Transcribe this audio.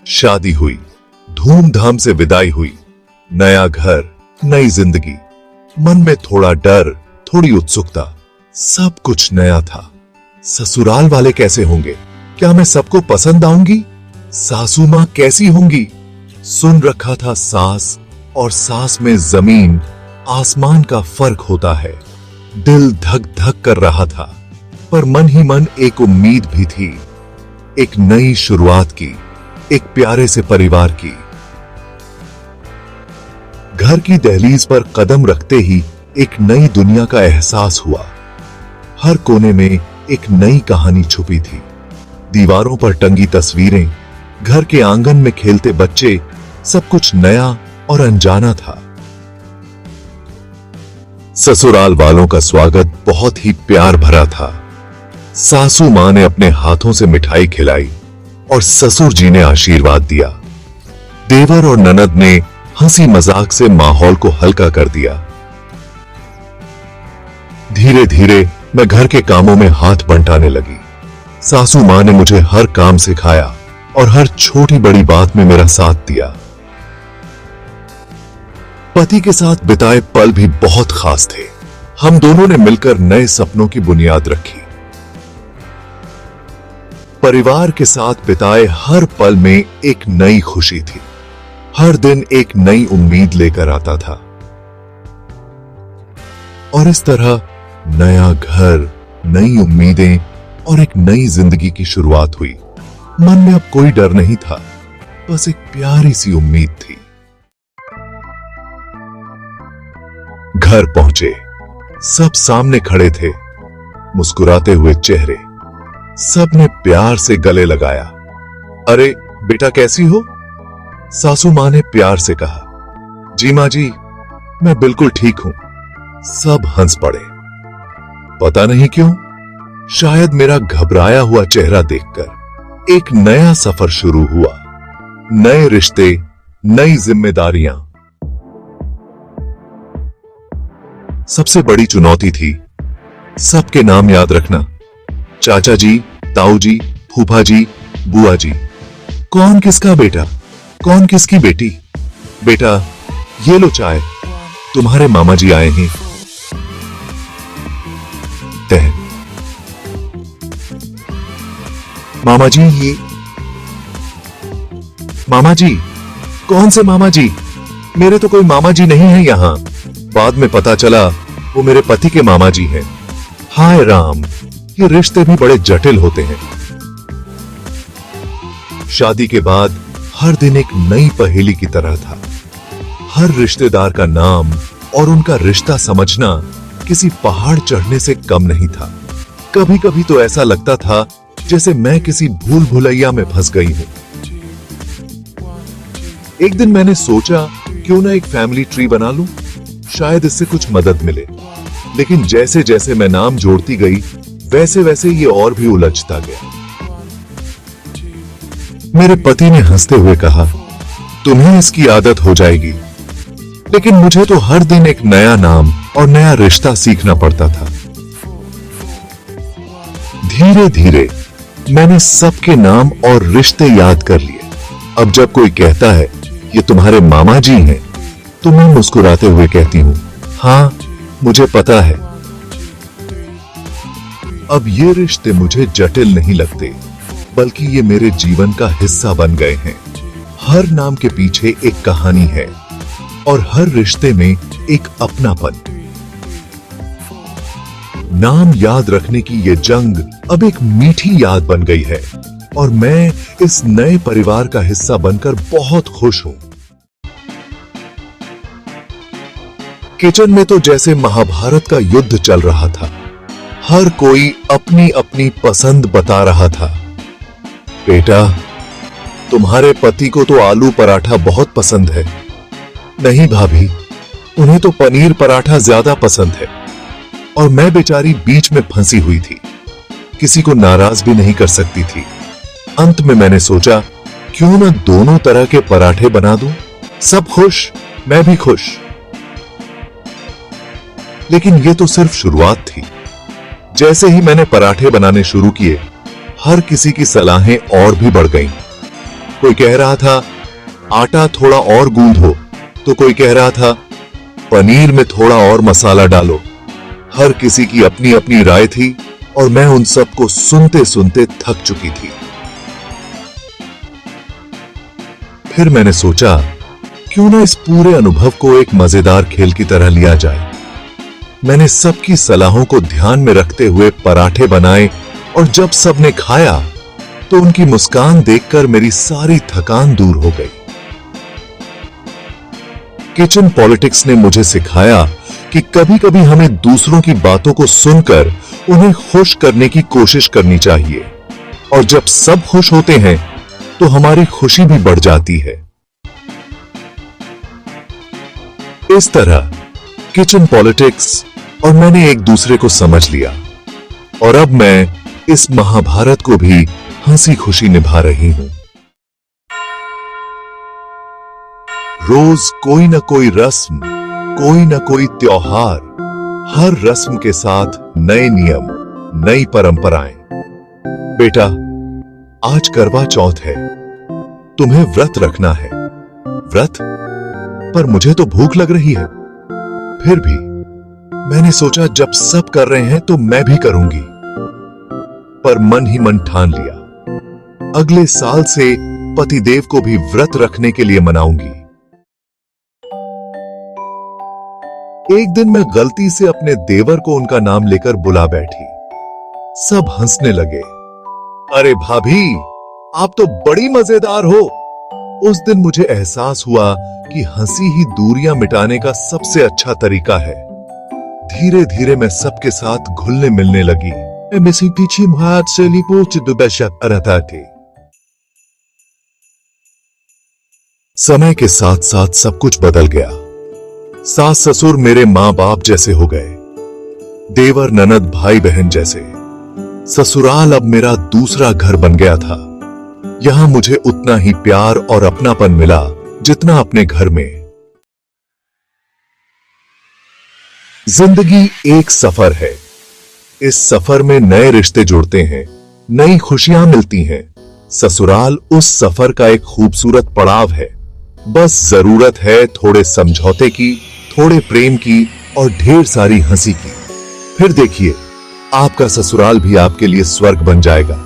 शादी हुई, धूमधाम से विदाई हुई, नया घर, नई जिंदगी, मन में थोड़ा डर, थोड़ी उत्सुकता, सब कुछ नया था। ससुराल वाले कैसे होंगे? क्या मैं सबको पसंद आऊंगी? सासू मां कैसी होंगी? सुन रखा था सास और सास में जमीन आसमान का फर्क होता है। दिल धक धक कर रहा था, पर मन ही मन एक उम्मीद भी थी, एक नई शुरुआत की, एक प्यारे से परिवार की। घर की दहलीज पर कदम रखते ही एक नई दुनिया का एहसास हुआ। हर कोने में एक नई कहानी छुपी थी। दीवारों पर टंगी तस्वीरें, घर के आंगन में खेलते बच्चे, सब कुछ नया और अनजाना था। ससुराल वालों का स्वागत बहुत ही प्यार भरा था। सासू मां ने अपने हाथों से मिठाई खिलाई और ससुर जी ने आशीर्वाद दिया। देवर और ननद ने हंसी मजाक से माहौल को हल्का कर दिया। धीरे धीरे मैं घर के कामों में हाथ बंटाने लगी। सासू मां ने मुझे हर काम सिखाया और हर छोटी बड़ी बात में मेरा साथ दिया। पति के साथ बिताए पल भी बहुत खास थे। हम दोनों ने मिलकर नए सपनों की बुनियाद रखी। परिवार के साथ बिताए हर पल में एक नई खुशी थी। हर दिन एक नई उम्मीद लेकर आता था। और इस तरह नया घर, नई उम्मीदें और एक नई जिंदगी की शुरुआत हुई। मन में अब कोई डर नहीं था, बस एक प्यारी सी उम्मीद थी। घर पहुंचे, सब सामने खड़े थे, मुस्कुराते हुए चेहरे। सब ने प्यार से गले लगाया। अरे बेटा कैसी हो? सासू मां ने प्यार से कहा। जी मां जी, मैं बिल्कुल ठीक हूं। सब हंस पड़े। पता नहीं क्यों, शायद मेरा घबराया हुआ चेहरा देखकर एक नया सफर शुरू हुआ। नए रिश्ते, नई जिम्मेदारियां। सबसे बड़ी चुनौती थी सबके नाम याद रखना। चाचा जी, ताऊ जी, फूफा जी, बुआ जी। कौन किसका बेटा, कौन किसकी बेटी? बेटा ये लो चाय, तुम्हारे मामा जी आए हैं। तह मामा जी, ये मामा जी? कौन से मामा जी? मेरे तो कोई मामा जी नहीं है यहां। बाद में पता चला वो मेरे पति के मामा जी हैं। हाय राम, ये रिश्ते भी बड़े जटिल होते हैं। शादी के बाद हर दिन एक नई पहेली की तरह था। हर रिश्तेदार का नाम और उनका रिश्ता समझना किसी पहाड़ चढ़ने से कम नहीं था। कभी कभी तो ऐसा लगता था जैसे मैं किसी भूल भुलैया में फंस गई हूं। एक दिन मैंने सोचा क्यों ना एक फैमिली ट्री बना लूं, शायद इससे कुछ मदद मिले। लेकिन जैसे जैसे मैं नाम जोड़ती गई, वैसे वैसे ये और भी उलझता गया। मेरे पति ने हंसते हुए कहा, तुम्हें इसकी आदत हो जाएगी। लेकिन मुझे तो हर दिन एक नया नाम और नया रिश्ता सीखना पड़ता था। धीरे धीरे मैंने सबके नाम और रिश्ते याद कर लिए। अब जब कोई कहता है ये तुम्हारे मामा जी हैं, तो मैं मुस्कुराते हुए कहती हूं, हां मुझे पता है। अब ये रिश्ते मुझे जटिल नहीं लगते, बल्कि ये मेरे जीवन का हिस्सा बन गए हैं। हर नाम के पीछे एक कहानी है और हर रिश्ते में एक अपनापन। नाम याद रखने की ये जंग अब एक मीठी याद बन गई है और मैं इस नए परिवार का हिस्सा बनकर बहुत खुश हूं। किचन में तो जैसे महाभारत का युद्ध चल रहा था। हर कोई अपनी अपनी पसंद बता रहा था। बेटा, तुम्हारे पति को तो आलू पराठा बहुत पसंद है। नहीं भाभी, उन्हें तो पनीर पराठा ज्यादा पसंद है। और मैं बेचारी बीच में फंसी हुई थी, किसी को नाराज भी नहीं कर सकती थी। अंत में मैंने सोचा क्यों न दोनों तरह के पराठे बना दूं, सब खुश, मैं भी खुश। लेकिन ये तो सिर्फ शुरुआत थी। जैसे ही मैंने पराठे बनाने शुरू किए, हर किसी की सलाहें और भी बढ़ गईं। कोई कह रहा था आटा थोड़ा और गूंदो, तो कोई कह रहा था पनीर में थोड़ा और मसाला डालो। हर किसी की अपनी अपनी राय थी और मैं उन सबको सुनते सुनते थक चुकी थी। फिर मैंने सोचा क्यों ना इस पूरे अनुभव को एक मजेदार खेल की तरह लिया जाए। मैंने सबकी सलाहों को ध्यान में रखते हुए पराठे बनाए और जब सबने खाया तो उनकी मुस्कान देखकर मेरी सारी थकान दूर हो गई। किचन पॉलिटिक्स ने मुझे सिखाया कि कभी-कभी हमें दूसरों की बातों को सुनकर उन्हें खुश करने की कोशिश करनी चाहिए, और जब सब खुश होते हैं तो हमारी खुशी भी बढ़ जाती है। इस तरह किचन पॉलिटिक्स और मैंने एक दूसरे को समझ लिया, और अब मैं इस महाभारत को भी हंसी खुशी निभा रही हूं। रोज कोई न कोई रस्म, कोई न कोई त्योहार, हर रस्म के साथ नए नियम, नई परंपराएं। बेटा, आज करवा चौथ है, तुम्हें व्रत रखना है। व्रत? पर मुझे तो भूख लग रही है। फिर भी मैंने सोचा जब सब कर रहे हैं तो मैं भी करूंगी। पर मन ही मन ठान लिया, अगले साल से पतिदेव को भी व्रत रखने के लिए मनाऊंगी। एक दिन मैं गलती से अपने देवर को उनका नाम लेकर बुला बैठी। सब हंसने लगे। अरे भाभी, आप तो बड़ी मजेदार हो। उस दिन मुझे एहसास हुआ कि हंसी ही दूरियां मिटाने का सबसे अच्छा तरीका है। धीरे धीरे मैं सबके साथ घुलने मिलने लगी। समय के साथ साथ सब कुछ बदल गया। सास ससुर मेरे मां बाप जैसे हो गए, देवर ननद भाई बहन जैसे। ससुराल अब मेरा दूसरा घर बन गया था। यहां मुझे उतना ही प्यार और अपनापन मिला जितना अपने घर में। जिंदगी एक सफर है। इस सफर में नए रिश्ते जुड़ते हैं, नई खुशियां मिलती हैं। ससुराल उस सफर का एक खूबसूरत पड़ाव है। बस जरूरत है थोड़े समझौते की, थोड़े प्रेम की और ढेर सारी हंसी की। फिर देखिए, आपका ससुराल भी आपके लिए स्वर्ग बन जाएगा।